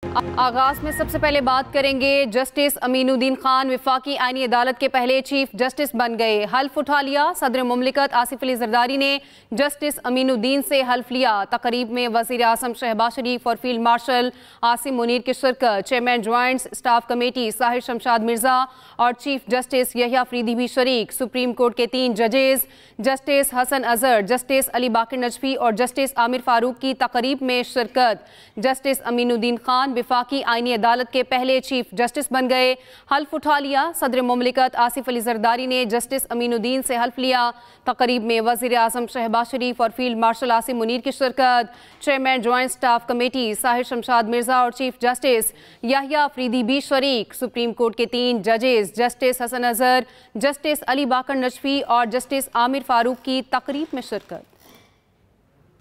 आगाज में सबसे पहले बात करेंगे जस्टिस अमीनुद्दीन खान वफाकी आईनी अदालत के पहले चीफ जस्टिस बन गए। हल्फ उठा लिया। सदर मुमलिकत आसिफ अली जरदारी ने जस्टिस अमीनुद्दीन से हल्फ लिया। तकरीब में वज़ीर आज़म शहबाज शरीफ और फील्ड मार्शल आसिम मुनीर की शिरकत। Chairman joint staff committee Sahir Shamshad Mirza और चीफ जस्टिस यहिया अफरीदी भी शरीक। सुप्रीम कोर्ट के 3 जजेस जस्टिस हसन अजहर, जस्टिस अली बाकर नजफी और जस्टिस आमिर फारूक की तकरीब में शिरकत। जस्टिस अमीनुद्दीन खान वफाकी आईनी अदालत के पहले चीफ जस्टिस बन गए। हल्फ उठा लिया। सदर मुमलिकत आसिफ अली जरदारी ने जस्टिस अमीनुद्दीन से हल्फ लिया। तकरीब में वज़ीर आज़म शहबाज शरीफ और फील्ड मार्शल आसिम मुनीर की शिरकत। Chairman joint staff committee Sahir Shamshad Mirza और चीफ जस्टिस यहिया अफरीदी भी शरीक। सुप्रीम कोर्ट के 3 जजेस जस्टिस हसन अजहर, जस्टिस अली बाकर नजफी और जस्टिस आमिर फारूक की तकरीब में शिरकत।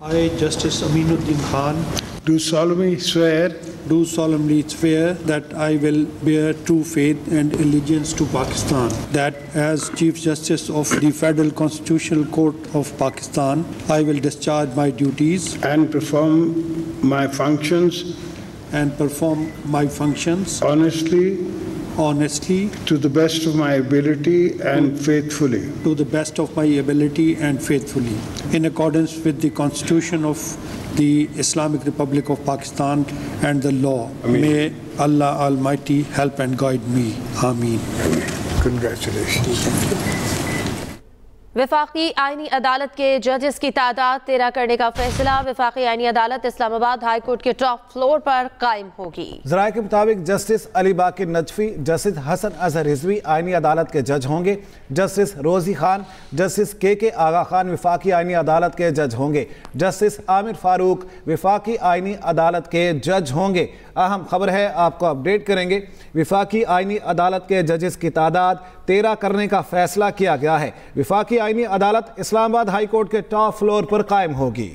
I, Justice Aminuddin Khan, do solemnly swear that I will bear true faith and allegiance to Pakistan, that as Chief Justice of the Federal Constitutional Court of Pakistan, I will discharge my duties and perform my functions honestly, to the best of my ability and faithfully. In accordance with the Constitution of the Islamic Republic of Pakistan and the law. Ameen. May Allah Almighty help and guide me. Ameen. Congratulations. वफाकी आईनी अदालत के जजेस की तादाद 13 करने का फैसला। वफाकी आईनी अदालत इस्लामाबाद हाई कोर्ट के टॉप फ्लोर पर कायम होगी। ज़राए के मुताबिक जस्टिस अली बाकर नजफी, जस्टिस हसन अजहर रिजवी आईनी अदालत के जज होंगे। जस्टिस रोजी खान, जस्टिस के आगा खान वफाकी आईनी अदालत के जज होंगे। जस्टिस आमिर फारूक वफाकी आईनी अदालत के जज होंगे। अहम खबर है, आपको अपडेट करेंगे। वफाकी आईनी अदालत के जजेस की तादाद 13 करने का फैसला किया गया है। वफाकी आईनी अदालत इस्लामाबाद हाई कोर्ट के टॉप फ्लोर पर कायम होगी।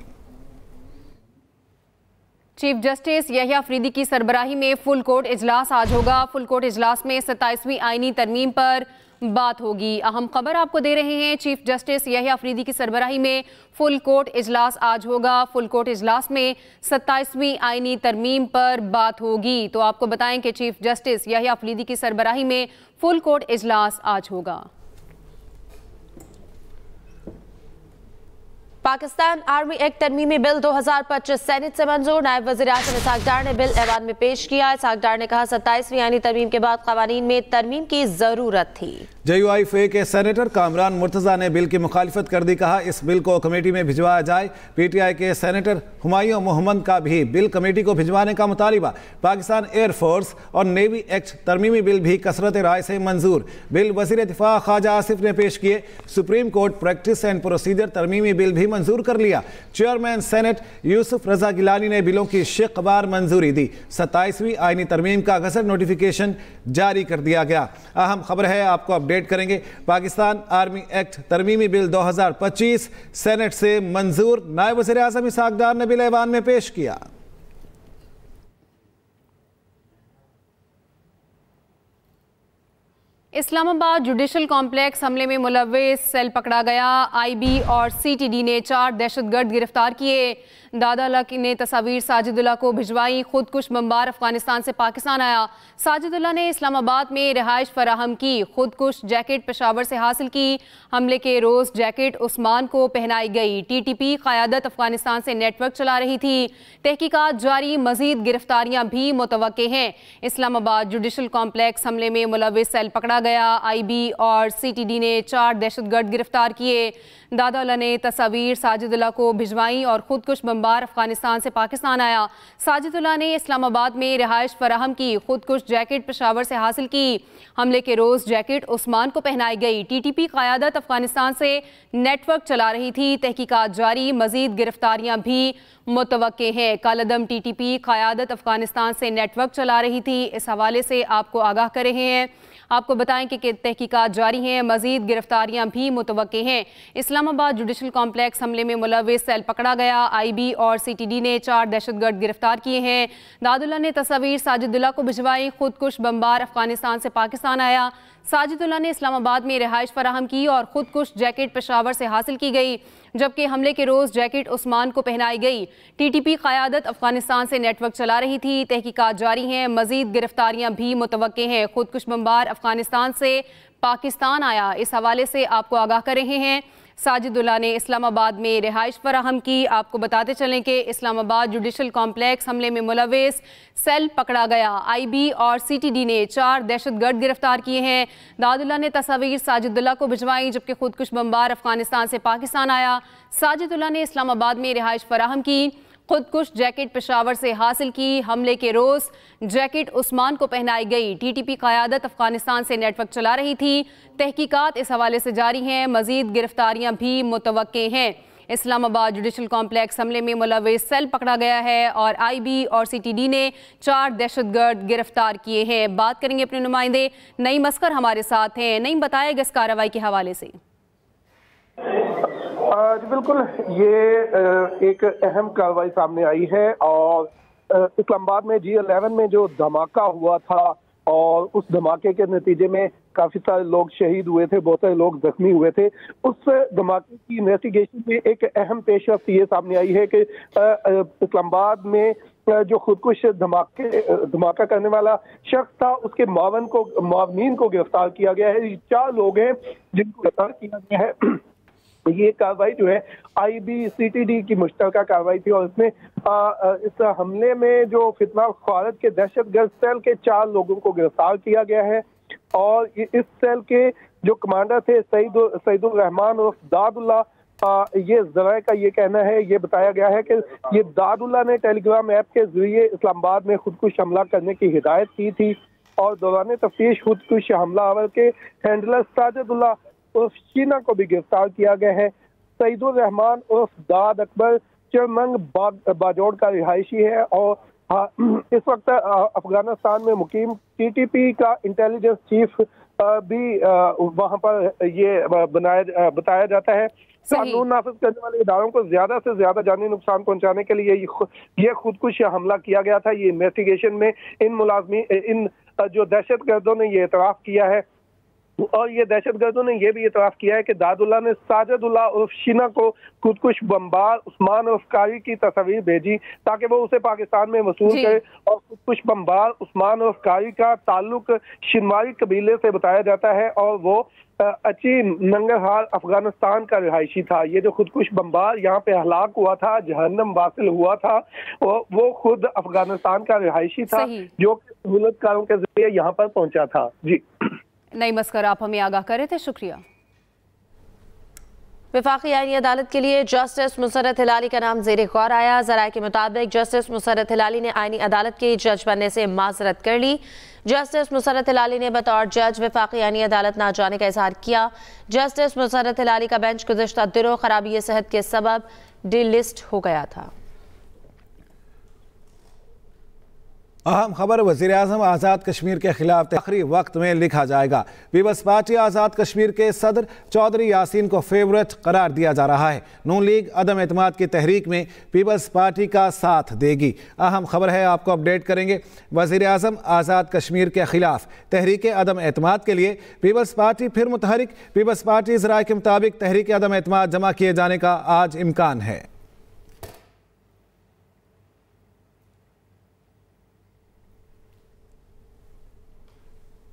चीफ जस्टिस यहिया अफरीदी की सरबराही में फुल कोर्ट इजलास आज होगा। फुल कोर्ट इजलास में 27वीं आईनी तरमीम पर बात होगी। अहम खबर आपको दे रहे हैं। चीफ जस्टिस यहिया अफरीदी की सरबराही में फुल कोर्ट इजलास आज होगा। फुल कोर्ट इजलास में 27वीं आईनी तरमीम पर बात होगी। तो आपको बताएं कि चीफ जस्टिस यहिया अफरीदी की सरबराही में फुल कोर्ट इजलास आज होगा। पाकिस्तान आर्मी एक्ट तरमीमी बिल 2025 सेनेट से मंजूर। नायब वज़ीर आज़म इसहाक डार ने बिल ऐवान में पेश किया। इसहाक डार ने कहा 27वीं आईनी तरमीम के बाद क़वानीन में तरमीम की ज़रूरत थी। JUIFA के सेनेटर कामरान मुर्तज़ा ने बिल की मुखालिफत कर दी। कहा इस बिल को कमेटी में भिजवाया जाए। PTI के सेनेटर हुमायूं मोहम्मद का भी बिल कमेटी को भिजवाने का मुतालिबा। पाकिस्तान एयरफोर्स और नेवी एक्ट तरमीमी बिल भी कसरत राय से मंजूर। बिल वज़ीर दिफा ख्वाजा आसिफ ने पेश किए। Supreme court practice and procedure तरमीमी बिल भी मंजूर कर लिया। चेयरमैन सेनेट यूसुफ रजा गिलानी ने बिलों की शिकबार मंजूरी दी। 27वीं आईनी तरमीम का गज़ट नोटिफिकेशन जारी कर दिया गया। अहम खबर है, आपको अपडेट करेंगे। पाकिस्तान आर्मी एक्ट तरमीमी बिल 2025 सेनेट से मंजूर। नायब वज़ीर आज़म इसहाक डार ने बिल ऐवान में पेश किया। इस्लामाबाद जुडिशल कॉम्प्लेक्स हमले में मुलव्विस सेल पकड़ा गया। IB और CTD ने 4 दहशतगर्द गिरफ्तार किए। दादा लक ने तस्वीर साजिदुल्लाह को भिजवाई। खुदकुश बमबार अफगानिस्तान से पाकिस्तान आया। साजिदुल्लाह ने इस्लामाबाद में रिहाइश फराहम की। खुदकुश जैकेट पेशावर से हासिल की। हमले के रोज़ जैकेट उस्मान को पहनाई गई। TTP क़यादत अफगानिस्तान से नेटवर्क चला रही थी। तहकीकात जारी, मजीद गिरफ्तारियां भी मुतवक्के हैं। इस्लामाबाद जुडिशल कॉम्प्लेक्स हमले में मुलव्विस सेल पकड़ा गया। IB और CTD ने 4 दहशतगर्द गिरफ्तार किए। दादा ने तस्वीर साजिदुल्लाह को भिजवाई और खुदकुश बमबार अफगानिस्तान से पाकिस्तान आया। साजिदुल्लाह ने इस्लामाबाद में रिहाइश फराहम की। खुदकुश जैकेट पेशावर से हासिल की। हमले के रोज़ जैकेट उस्मान को पहनाई गई। TTP क़यादत अफगानिस्तान से नेटवर्क चला रही थी। तहकीकात जारी, मजीद गिरफ्तारियां भी मुतवक्के हैं। कालदम TTP क़यादत अफगानिस्तान से नेटवर्क चला रही थी। इस हवाले से आपको आगाह कर रहे हैं। आपको बताएं कि तहकीकात जारी हैं, मजीद गिरफ्तारियां भी मुतवक्के हैं। इस्लामाबाद जुडिशल कॉम्प्लेक्स हमले में मुलव्विस सेल पकड़ा गया। IB और CTD ने 4 दहशतगर्द गिरफ्तार किए हैं। दादुल्ला ने तस्वीर साजिदुल्लाह को भिजवाई। खुदकुश बमबार अफगानिस्तान से पाकिस्तान आया। साजिदुल्लाह ने इस्लामाबाद में रिहाइश फराहम की और खुदकुश जैकेट पेशावर से हासिल की गई, जबकि हमले के रोज़ जैकेट उस्मान को पहनाई गई। TTP क़यादत अफगानिस्तान से नेटवर्क चला रही थी। तहकीकात जारी हैं, मज़ीद गिरफ्तारियां भी मुतवक्के हैं। खुदकुश बमबार अफगानिस्तान से पाकिस्तान आया, इस हवाले से आपको आगाह कर रहे हैं। साजिदुल्लाह ने इस्लामाबाद में रिहाइश फराहम की। आपको बताते चलें कि इस्लामाबाद जुडिशल कॉम्प्लेक्स हमले में मुलविस सेल पकड़ा गया। IB और CTD ने 4 दहशतगर्द गिरफ्तार किए हैं। दादुल्लाह ने तस्वीर साजिदुल्लाह को भिजवाई, जबकि खुदकुश बमबार अफगानिस्तान से पाकिस्तान आया। साजिदुल्लाह ने इस्लामाबाद में रिहाइश फराहम की, खुदकुश जैकेट पेशावर से हासिल की। हमले के रोज़ जैकेट उस्मान को पहनाई गई। TTP क़यादत अफगानिस्तान से नेटवर्क चला रही थी। तहकीकात इस हवाले से जारी हैं, मज़ीद गिरफ्तारियां भी मुतवक्के हैं। इस्लामाबाद जुडिशल कॉम्प्लेक्स हमले में मुलविस सेल पकड़ा गया है और IB और CTD ने 4 दहशतगर्द गिरफ्तार किए हैं। बात करेंगे अपने नुमाइंदे नईम अस्कर हमारे साथ हैं। नईम, बताएगा इस कार्रवाई के हवाले से। जी बिल्कुल, ये एक अहम कार्रवाई सामने आई है और इस्लामाबाद में G11 में जो धमाका हुआ था और उस धमाके के नतीजे में काफी सारे लोग शहीद हुए थे, बहुत सारे लोग जख्मी हुए थे। उस धमाके की इन्वेस्टिगेशन में एक अहम पेशरफ्त ये सामने आई है कि इस्लामाबाद में जो खुदकुश धमाका करने वाला शख्स था, उसके मुआवनीन को गिरफ्तार किया गया है। 4 लोग हैं जिनको गिरफ्तार किया गया है। ये कार्रवाई जो है IB CTD की मुश्तरका कार्रवाई थी और इसमें इस हमले में जो फितना ख्वारत के दहशतगर्द सेल के 4 लोगों को गिरफ्तार किया गया है और इस सेल के जो कमांडर थे सईदुर रहमान और दादुल्ला, ये ज़राए का ये कहना है, ये बताया गया है कि ये दादुल्ला ने टेलीग्राम ऐप के जरिए इस्लामाबाद में खुदकुश हमला करने की हिदायत की थी और दौरान तफ्तीश खुदकुश हमलावर के हैंडलर साजिदुल्लाह उर्फ शीना को भी गिरफ्तार किया गया है। सईदुर रहमान उर्फ दाद अकबर चरमंग बाजौड़ का रिहायशी है और इस वक्त अफगानिस्तान में मुकीम। TTP का इंटेलिजेंस चीफ भी वहां पर ये बताया जाता है। कानून नाफिज करने वाले इदारों को ज्यादा से ज्यादा जानी नुकसान पहुंचाने के लिए ये खुदकुश हमला किया गया था। ये इन्वेस्टिगेशन में इन जो दहशतगर्दों ने ये एतराफ किया है और ये दहशतगर्दों ने यह भी इतराफ किया है कि दादुल्लाह ने साजिदुल्लाह उर्फ शीना को खुदकुश बमबार उस्मान उर्फ कारी की तस्वीर भेजी ताकि वो उसे पाकिस्तान में वसूल करे और खुदकुश बमबार उस्मान उर्फ कारी का ताल्लुक शिनवारी कबीले से बताया जाता है और वो अची नंगरहार अफगानिस्तान का रिहायशी था। ये जो खुदकुश बमबार यहाँ पे हलाक हुआ था, जहन्नम वासिल हुआ था, वो खुद अफगानिस्तान का रिहायशी था जो सहूलतकारों के जरिए यहाँ पर पहुंचा था। जी नईम अस्कर, आप हमें आगाह कर रहे थे, शुक्रिया। वफाकी आईनी अदालत के लिए जस्टिस मुसर्रत हिलाली का नाम ज़ेरे गौर आया। ज़राए के मुताबिक जस्टिस मुसर्रत हिलाली ने आईनी अदालत के जज बनने से माजरत कर ली। जस्टिस मुसर्रत हिलाली ने बतौर जज वफाकी आईनी अदालत ना जाने का इजहार किया। जस्टिस मुसर्रत हिलाली का बेंच गुज़श्ता दिनों खराबी सेहत के सबब डिलिस्ट हो गया था। अहम खबर, वज़ीर आज़म आज़ाद कश्मीर के खिलाफ आखिरी वक्त में लिखा जाएगा। पीपल्स पार्टी आज़ाद कश्मीर के सदर चौधरी यासीन को फेवरेट करार दिया जा रहा है। नून लीग अदम एतमाद की तहरीक में पीपल्स पार्टी का साथ देगी। अहम खबर है, आपको अपडेट करेंगे। वज़ीर आज़म आज़ाद कश्मीर के खिलाफ तहरीक अदम एतमाद के लिए पीपल्स पार्टी फिर मुतहरिक। पीपल्स पार्टी ज़राए के मुताबिक तहरीक अदम एतमाद जमा किए जाने का आज इम्कान है।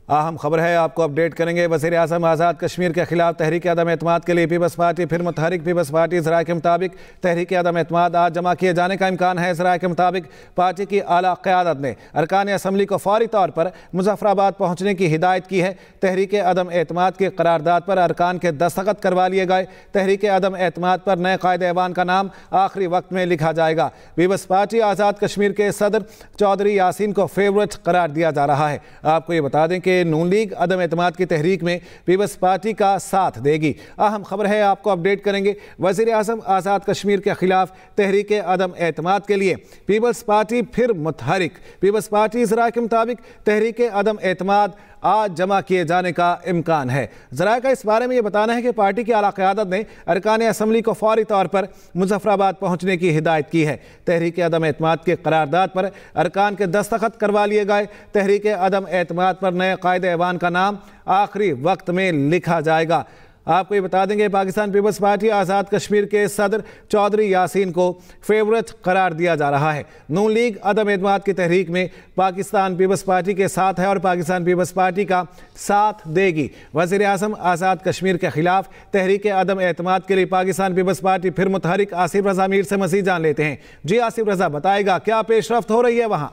अहम खबर है, आपको अपडेट करेंगे। वज़ीर आज़म आज़ाद कश्मीर के खिलाफ तहरीक अदम एतमाद के लिए पीपल्स पार्टी फिर मुतहरिक। पीपल्स पार्टी ज़राए के मुताबिक तहरीक अदम एतमाद आज जमा किए जाने का इम्कान है। ज़राए के मुताबिक पार्टी की आला क़यादत ने अरकान असम्बली को फौरी तौर पर मुज़फ़्फ़राबाद पहुँचने की हिदायत की है। तहरीक अदम एतमाद की करारदाद पर अरकान के दस्तखत करवा लिए गए। तहरीक अदम एतमाद पर नए कायदे ऐवान का नाम आखिरी वक्त में लिखा जाएगा। पीपल्स पार्टी आज़ाद कश्मीर के सदर चौधरी यासीन को फेवरेट करार दिया जा रहा है। आपको ये बता दें कि नून लीग अदम एतमाद की तहरीक में पीपल्स पार्टी का साथ देगी। अहम खबर है, आपको अपडेट करेंगे। वज़ीर आज़म आज़ाद कश्मीर के खिलाफ तहरीक अदम एतमाद के लिए पीपल्स पार्टी फिर मुतहरिक। पीपल्स पार्टी ज़राए के मुताबिक तहरीक अदम एतमाद आज जमा किए जाने का इम्कान है। ज़राए का इस बारे में यह बताना है कि पार्टी की आला क़यादत ने अरकान असम्बली को फौरी तौर पर मुज़फ़्फ़राबाद पहुँचने की हिदायत की है। तहरीक अदम एतमाद के करारदाद पर अरकान के दस्तखत करवा लिए गए। तहरीक अदम एतमाद पर नए कायद ऐवान का नाम आखिरी वक्त में लिखा जाएगा। आपको ये बता देंगे पाकिस्तान पीपल्स पार्टी आज़ाद कश्मीर के सदर चौधरी यासीन को फेवरेट करार दिया जा रहा है। नून लीग अदम एतमाद की तहरीक में पाकिस्तान पीपल्स पार्टी के साथ है और पाकिस्तान पीपल्स पार्टी का साथ देगी। वज़ीर आज़म आज़ाद कश्मीर के खिलाफ तहरीक अदम एतमाद के लिए पाकिस्तान पीपल्स पार्टी फिर मुतहरिक आसिफ रज़ा मीर से मज़ीद जान लेते हैं। जी आसिफ रज़ा, बताएगा क्या पेशरफ्त हो रही है वहाँ?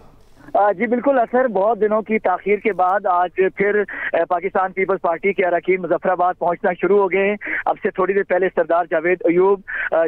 जी बिल्कुल असर, बहुत दिनों की ताखीर के बाद आज फिर पाकिस्तान पीपल्स पार्टी के अरकान मुजफ्फराबाद पहुंचना शुरू हो गए। अब से थोड़ी देर पहले सरदार जावेद अयूब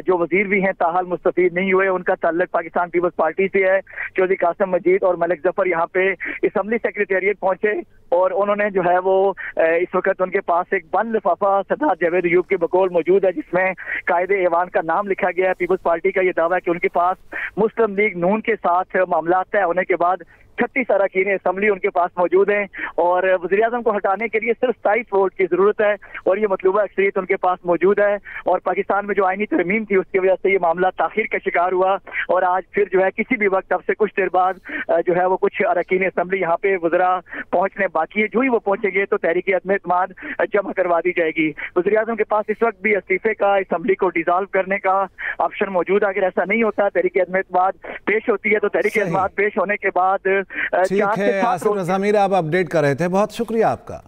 जो वजीर भी हैं ताहाल मुस्तफीद नहीं हुए, उनका ताल्लुक पाकिस्तान पीपल्स पार्टी से है। चौधरी कासिम मजीद और मलिक जफर यहाँ पे असम्बली सेक्रेटेरिएट पहुंचे और उन्होंने जो है वो इस वक्त उनके पास एक बंद लिफाफा सरदार जावेद अयूब के बकौल मौजूद है जिसमें कायदे ऐवान का नाम लिखा गया है। पीपल्स पार्टी का ये दावा है कि उनके पास मुस्लिम लीग नून के साथ मामला तय होने के बाद 36 अरकान असम्बली उनके पास मौजूद हैं और वज़ीर आज़म को हटाने के लिए सिर्फ 27 वोट की जरूरत है और ये मतलूबा अक्सरियत उनके पास मौजूद है। और पाकिस्तान में जो आईनी तरमीम थी उसकी वजह से ये मामला ताखीर का शिकार हुआ और आज फिर जो है किसी भी वक्त अब से कुछ देर बाद जो है वो कुछ अरकान असम्बली यहाँ पे वज़रा पहुंचने बाकी है। जो ही वो पहुंचेंगे तो तहरीक अदम एतमाद जमा करवा दी जाएगी। वज़ीर आज़म के पास इस वक्त भी इस्तीफे का, असम्बली को डिसॉल्व करने का ऑप्शन मौजूद है। अगर ऐसा नहीं होता, तहरीक अदम एतमाद पेश होती है तो तहरीक एतमाद पेश होने के बाद ठीक है आसिफ रज़ा मीर, आप अपडेट कर रहे थे, बहुत शुक्रिया आपका।